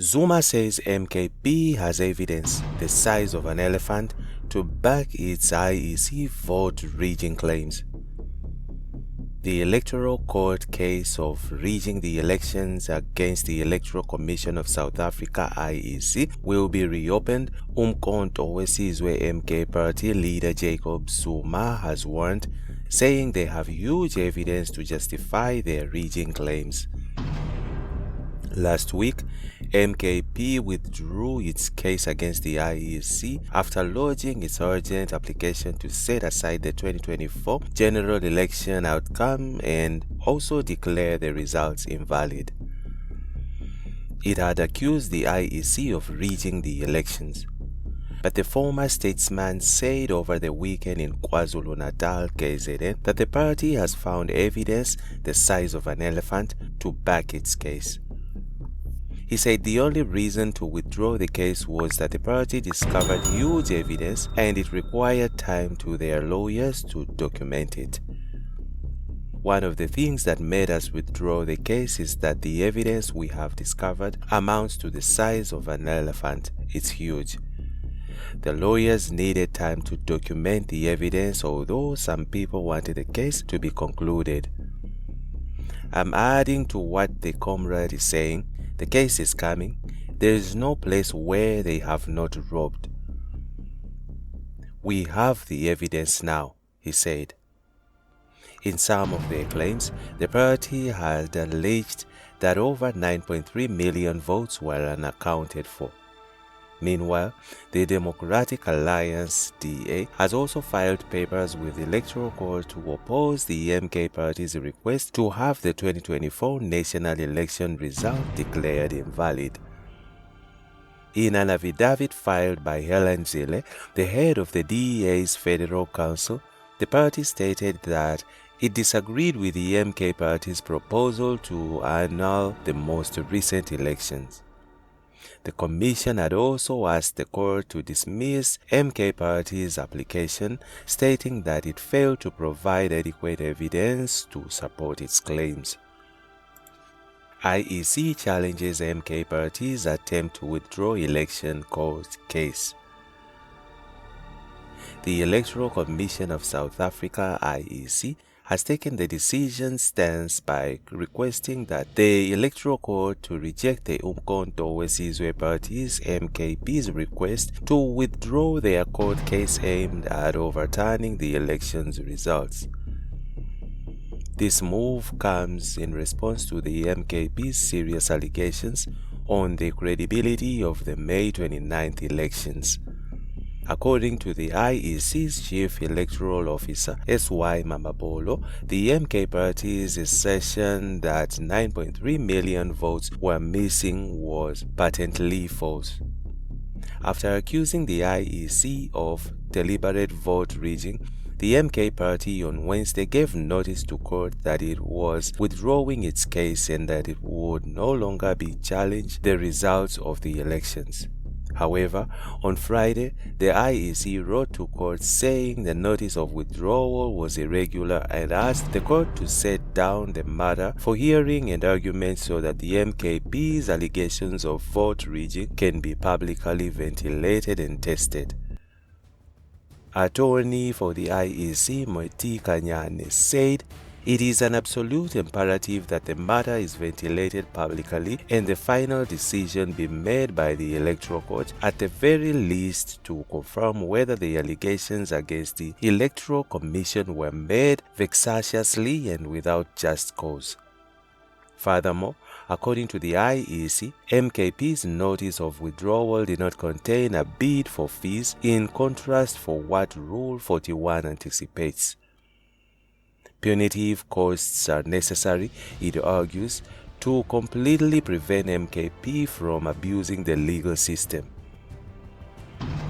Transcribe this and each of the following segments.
Zuma says MKP has evidence the size of an elephant to back its IEC vote rigging claims. The Electoral Court case of rigging the elections against the Electoral Commission of South Africa IEC will be reopened. uMkhonto weSizwe MK party leader Jacob Zuma has warned, saying they have huge evidence to justify their rigging claims. Last week, MKP withdrew its case against the IEC after lodging its urgent application to set aside the 2024 general election outcome and also declare the results invalid. It had accused the IEC of rigging the elections, but the former statesman said over the weekend in KwaZulu-Natal, KZN, that the party has found evidence the size of an elephant to back its case. He said the only reason to withdraw the case was that the party discovered huge evidence and it required time to their lawyers to document it. One of the things that made us withdraw the case is that the evidence we have discovered amounts to the size of an elephant. It's huge. The lawyers needed time to document the evidence, although some people wanted the case to be concluded. I'm adding to what the comrade is saying. The case is coming. There is no place where they have not robbed. We have the evidence now, he said. In some of their claims, the party had alleged that over 9.3 million votes were unaccounted for. Meanwhile, the Democratic Alliance DA has also filed papers with the Electoral Court to oppose the MK party's request to have the 2024 national election result declared invalid. In an affidavit filed by Helen Zille, the head of the DEA's Federal Council, the party stated that it disagreed with the MK party's proposal to annul the most recent elections. The Commission had also asked the court to dismiss MK party's application, stating that it failed to provide adequate evidence to support its claims. IEC challenges MK party's attempt to withdraw election court case. The Electoral Commission of South Africa IEC has taken the decision stance by requesting that the Electoral Court to reject the uMkhonto weSizwe party's MKP's request to withdraw their court case aimed at overturning the election's results. This move comes in response to the MKP's serious allegations on the credibility of the May 29th elections. According to the IEC's Chief Electoral Officer, S.Y. Mamabolo, the MK party's assertion that 9.3 million votes were missing was patently false. After accusing the IEC of deliberate vote rigging, the MK party on Wednesday gave notice to court that it was withdrawing its case and that it would no longer be challenged the results of the elections. However, on Friday, the IEC wrote to court saying the notice of withdrawal was irregular and asked the court to set down the matter for hearing and argument so that the MKP's allegations of vote rigging can be publicly ventilated and tested. Attorney for the IEC, Moeti Kanyane, said it is an absolute imperative that the matter is ventilated publicly and the final decision be made by the Electoral Court, at the very least to confirm whether the allegations against the Electoral Commission were made vexatiously and without just cause. Furthermore, according to the IEC, MKP's notice of withdrawal did not contain a bid for fees, in contrast for what Rule 41 anticipates. Punitive costs are necessary, it argues, to completely prevent MKP from abusing the legal system.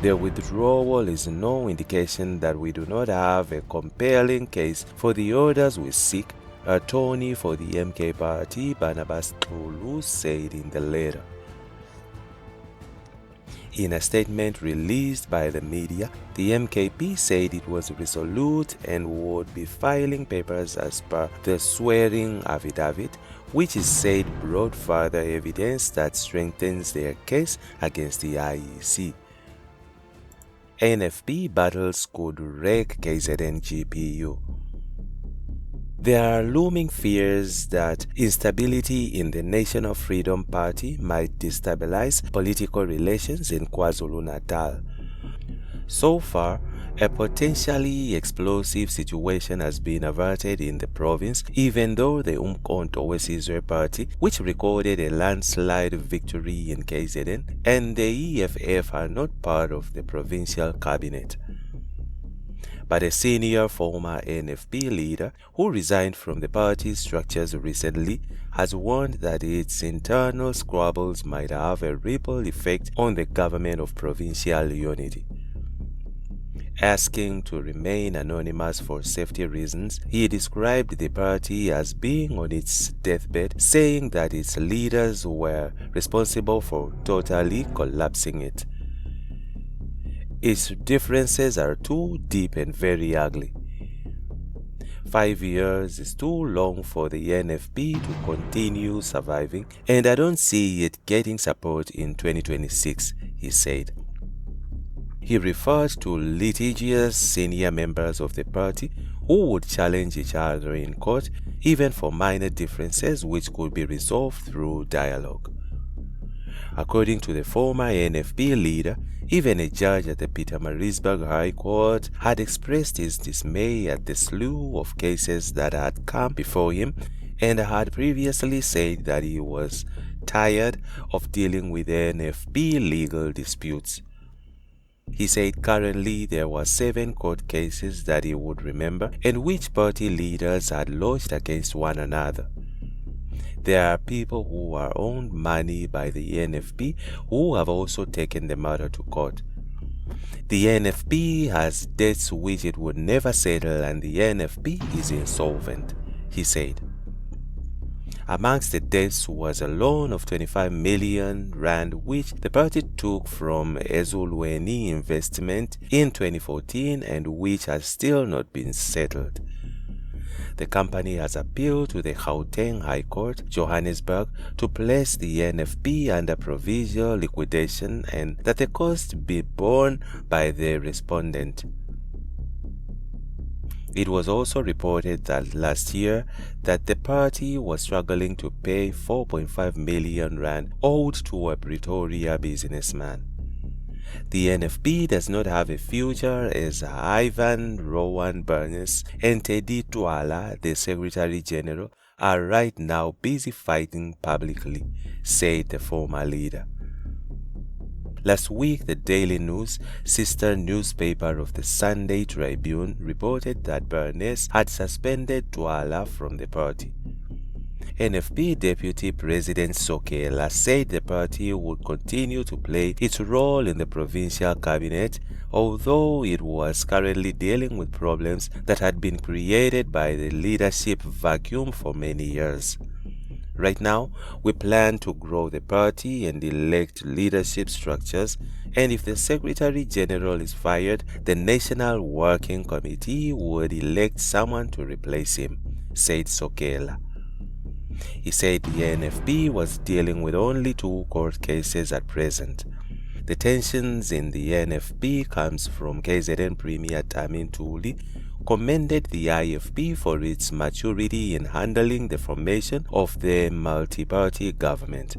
The withdrawal is no indication that we do not have a compelling case for the orders we seek, attorney for the MK party, Barnabas Tulu, said in the letter. In a statement released by the media, the MKP said it was resolute and would be filing papers as per the swearing affidavit, which is said brought further evidence that strengthens their case against the IEC. NFP battles could wreck KZN GPU. There are looming fears that instability in the National Freedom Party might destabilize political relations in KwaZulu-Natal. So far, a potentially explosive situation has been averted in the province, even though the uMkhonto weSizwe party, which recorded a landslide victory in KZN, and the EFF are not part of the provincial cabinet. But a senior former NFP leader who resigned from the party's structures recently has warned that its internal squabbles might have a ripple effect on the government of provincial unity. Asking to remain anonymous for safety reasons, he described the party as being on its deathbed, saying that its leaders were responsible for totally collapsing it. Its differences are too deep and very ugly. 5 years is too long for the NFP to continue surviving, and I don't see it getting support in 2026, he said. He referred to litigious senior members of the party who would challenge each other in court, even for minor differences which could be resolved through dialogue. According to the former NFP leader, even a judge at the Pietermaritzburg High Court had expressed his dismay at the slew of cases that had come before him and had previously said that he was tired of dealing with NFP legal disputes. He said currently there were 7 court cases that he would remember and which party leaders had lodged against one another. There are people who are owed money by the NFP who have also taken the matter to court. The NFP has debts which it would never settle and the NFP is insolvent, he said. Amongst the debts was a loan of 25 million rand which the party took from Ezulweni Investment in 2014 and which has still not been settled. The company has appealed to the Gauteng High Court, Johannesburg, to place the NFP under provisional liquidation and that the cost be borne by the respondent. It was also reported that last year that the party was struggling to pay 4.5 million rand owed to a Pretoria businessman. The NFP does not have a future as Ivan Rowan Bernes and Teddy Twala, the Secretary General, are right now busy fighting publicly, said the former leader. Last week, the Daily News, sister newspaper of the Sunday Tribune, reported that Bernes had suspended Twala from the party. NFP Deputy President Sokela said the party would continue to play its role in the provincial cabinet, although it was currently dealing with problems that had been created by the leadership vacuum for many years. Right now, we plan to grow the party and elect leadership structures, and if the Secretary General is fired, the National Working Committee would elect someone to replace him, said Sokela. He said the NFP was dealing with only 2 court cases at present. The tensions in the NFP comes from KZN Premier Tamin Ntuli, commended the IFP for its maturity in handling the formation of the multi-party government.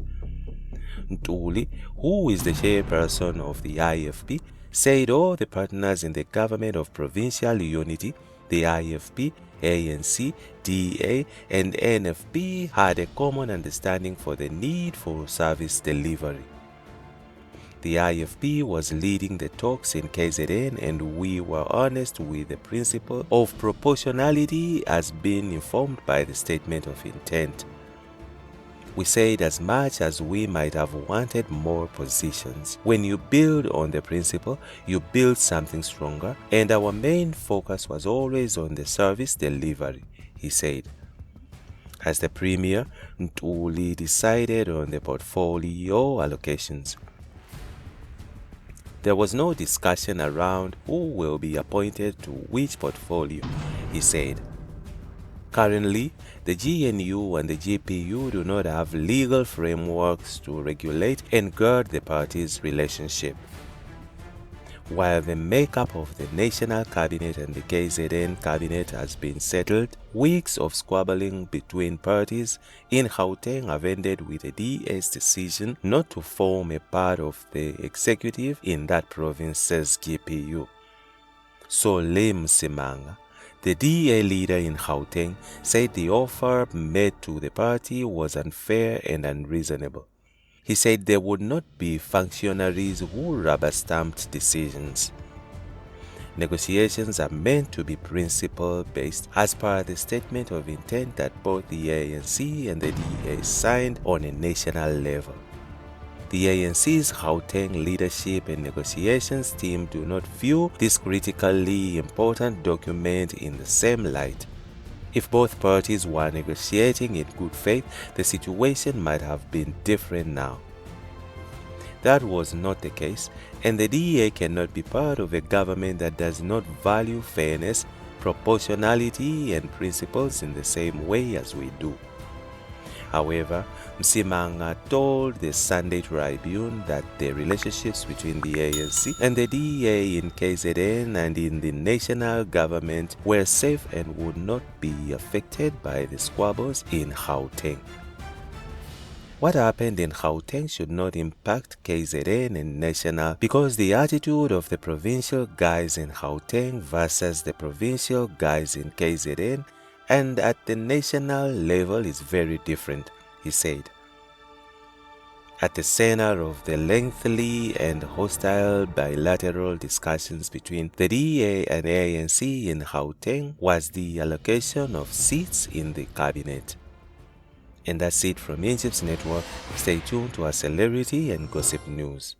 Ntuli, who is the chairperson of the IFP, said all the partners in the government of provincial unity, the IFP, ANC, DA, and NFP had a common understanding for the need for service delivery. The IFP was leading the talks in KZN and we were honest with the principle of proportionality as being informed by the statement of intent. We said as much as we might have wanted more positions. When you build on the principle, you build something stronger, and our main focus was always on the service delivery, he said. As the Premier, Ntuli decided on the portfolio allocations. There was no discussion around who will be appointed to which portfolio, he said. Currently, the GNU and the GPU do not have legal frameworks to regulate and guard the parties' relationship. While the makeup of the National Cabinet and the KZN Cabinet has been settled, weeks of squabbling between parties in Gauteng have ended with the DA's decision not to form a part of the executive in that province's GPU. Solé Msimanga, the DA leader in Gauteng, said the offer made to the party was unfair and unreasonable. He said there would not be functionaries who rubber-stamped decisions. Negotiations are meant to be principle-based as per the statement of intent that both the ANC and the DA signed on a national level. The ANC's Gauteng leadership and negotiations team do not view this critically important document in the same light. If both parties were negotiating in good faith, the situation might have been different now. That was not the case, and the DA cannot be part of a government that does not value fairness, proportionality, and principles in the same way as we do. However, Msimanga told the Sunday Tribune that the relationships between the ANC and the DA in KZN and in the national government were safe and would not be affected by the squabbles in Gauteng. What happened in Gauteng should not impact KZN and national because the attitude of the provincial guys in Gauteng versus the provincial guys in KZN and at the national level is very different, he said. At the center of the lengthy and hostile bilateral discussions between the DA and ANC in Gauteng was the allocation of seats in the cabinet. And that's it from INJIBS Network. Stay tuned to our celebrity and gossip news.